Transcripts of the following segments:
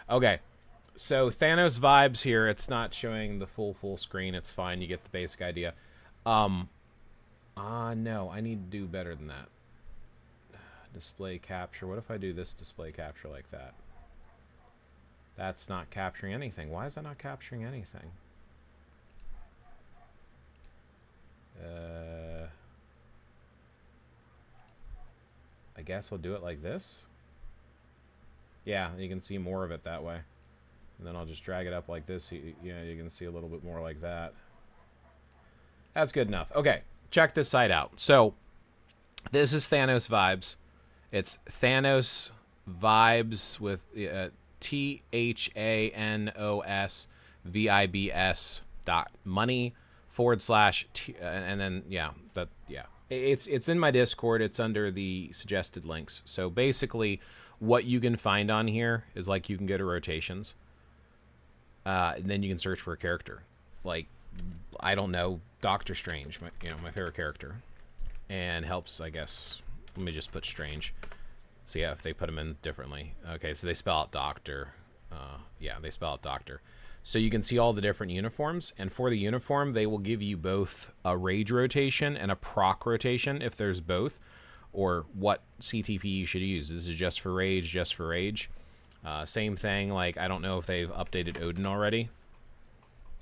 Okay. So Thanos vibes here. It's not showing the full screen. It's fine. You get the basic idea. Um. No. I need to do better than that. Display capture. What if I do this display capture like that? That's not capturing anything. Why is that not capturing anything? I guess I'll do it like this. Yeah, you can see more of it that way. And then I'll just drag it up like this. You can see a little bit more like that. That's good enough. Okay, check this site out. So this is Thanos Vibes. It's Thanos Vibes with THANOSVIBS.money / and then it's in my Discord. It's under the suggested links. So basically, what you can find on here is like you can go to rotations, and then you can search for a character. Like, I don't know, Doctor Strange, my favorite character, and helps, I guess. Let me just put Strange. So yeah, if they put them in differently. Okay, so they spell out Doctor. Yeah, they spell out Doctor. So you can see all the different uniforms, and for the uniform, they will give you both a rage rotation and a proc rotation if there's both, or what CTP you should use. This is just for rage, just for rage. Same thing, like, I don't know if they've updated Odin already.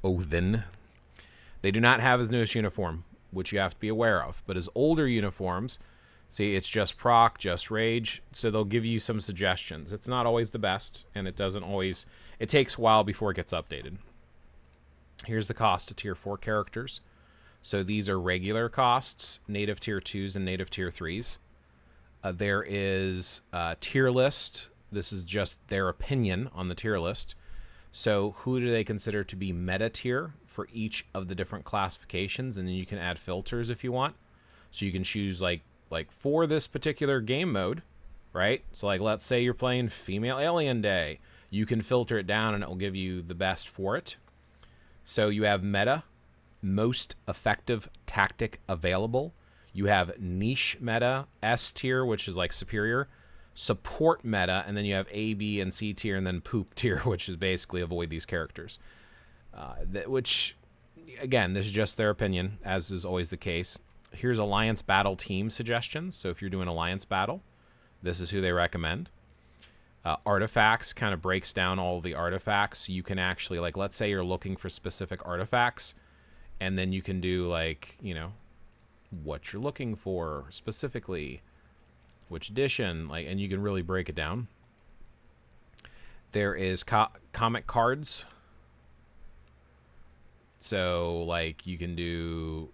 Odin. They do not have his newest uniform, which you have to be aware of. But his older uniforms, see, it's just proc, just rage. So they'll give you some suggestions. It's not always the best, and it doesn't always... It takes a while before it gets updated. Here's the cost of tier 4 characters. So these are regular costs, native tier 2s and native tier 3s. There is a tier list. This is just their opinion on the tier list. So who do they consider to be meta tier for each of the different classifications? And then you can add filters if you want. So you can choose like for this particular game mode, right? So like, let's say you're playing Female Alien Day. You can filter it down and it will give you the best for it. So you have meta, most effective tactic available. You have niche meta, S tier, which is like superior, support meta, and then you have A, B, and C tier, and then poop tier, which is basically avoid these characters. Which, again, this is just their opinion, as is always the case. Here's Alliance Battle team suggestions. So if you're doing Alliance Battle, this is who they recommend. Artifacts kind of breaks down all the artifacts. You can actually, like, let's say you're looking for specific artifacts, and then you can do, like, what you're looking for specifically, which edition, like, and you can really break it down. There is comic cards. So, like, you can do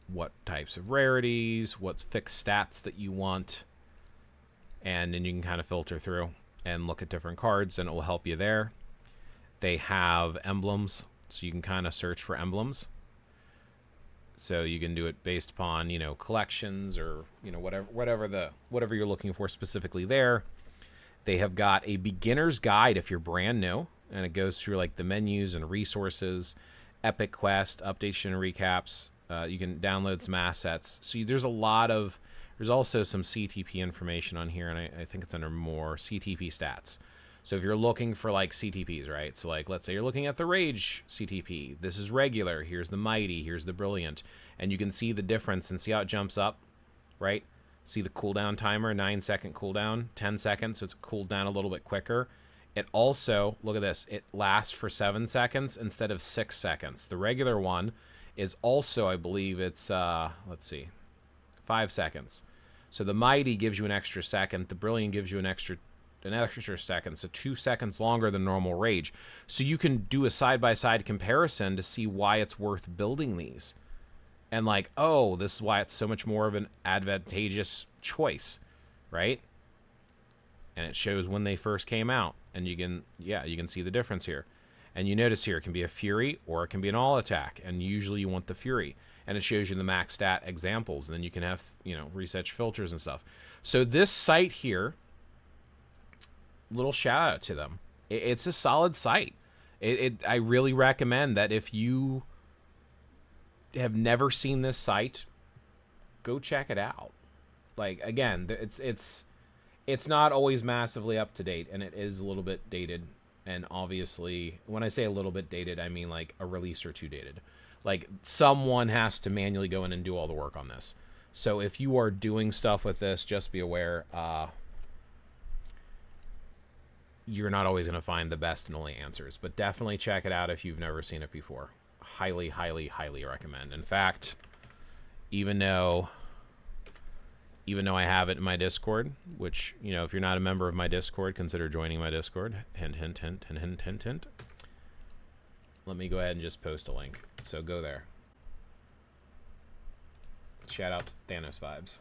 what types of rarities, what's fixed stats that you want, and then you can kind of filter through and look at different cards, and it will help you there. They have emblems, so you can kind of search for emblems. So you can do it based upon, collections or, whatever you're looking for specifically there. They have got a beginner's guide if you're brand new, and it goes through like the menus and resources, epic quest, updates and recaps. You can download some assets. So there's a lot of... There's also some CTP information on here, and I think it's under more CTP stats. So if you're looking for like CTPs, right? So like, let's say you're looking at the Rage CTP. This is regular. Here's the Mighty. Here's the Brilliant. And you can see the difference and see how it jumps up, right? See the cooldown timer, 9-second cooldown, 10 seconds. So it's cooled down a little bit quicker. It also, look at this, it lasts for 7 seconds instead of 6 seconds. The regular one is also, I believe it's, let's see, 5 seconds. So the Mighty gives you an extra second. The Brilliant gives you an extra second. So 2 seconds longer than normal Rage. So you can do a side-by-side comparison to see why it's worth building these. And like, oh, this is why it's so much more of an advantageous choice, right? And it shows when they first came out. And you can see the difference here. And you notice here, it can be a Fury or it can be an all attack. And usually you want the Fury. And it shows you the max stat examples. And then you can have, research filters and stuff. So this site here, little shout out to them. It's a solid site. I really recommend that if you have never seen this site, go check it out. Like, again, it's not always massively up to date, and it is a little bit dated. And obviously, when I say a little bit dated, I mean like a release or two dated. Like someone has to manually go in and do all the work on this. So if you are doing stuff with this, just be aware, you're not always going to find the best and only answers. But definitely check it out if you've never seen it before. Highly, highly, highly recommend. In fact, even though I have it in my Discord, which, you know, if you're not a member of my Discord, consider joining my Discord. Hint, hint, hint, hint, hint, hint, hint. Let me go ahead and just post a link. So go there. Shout out to Thanos Vibes.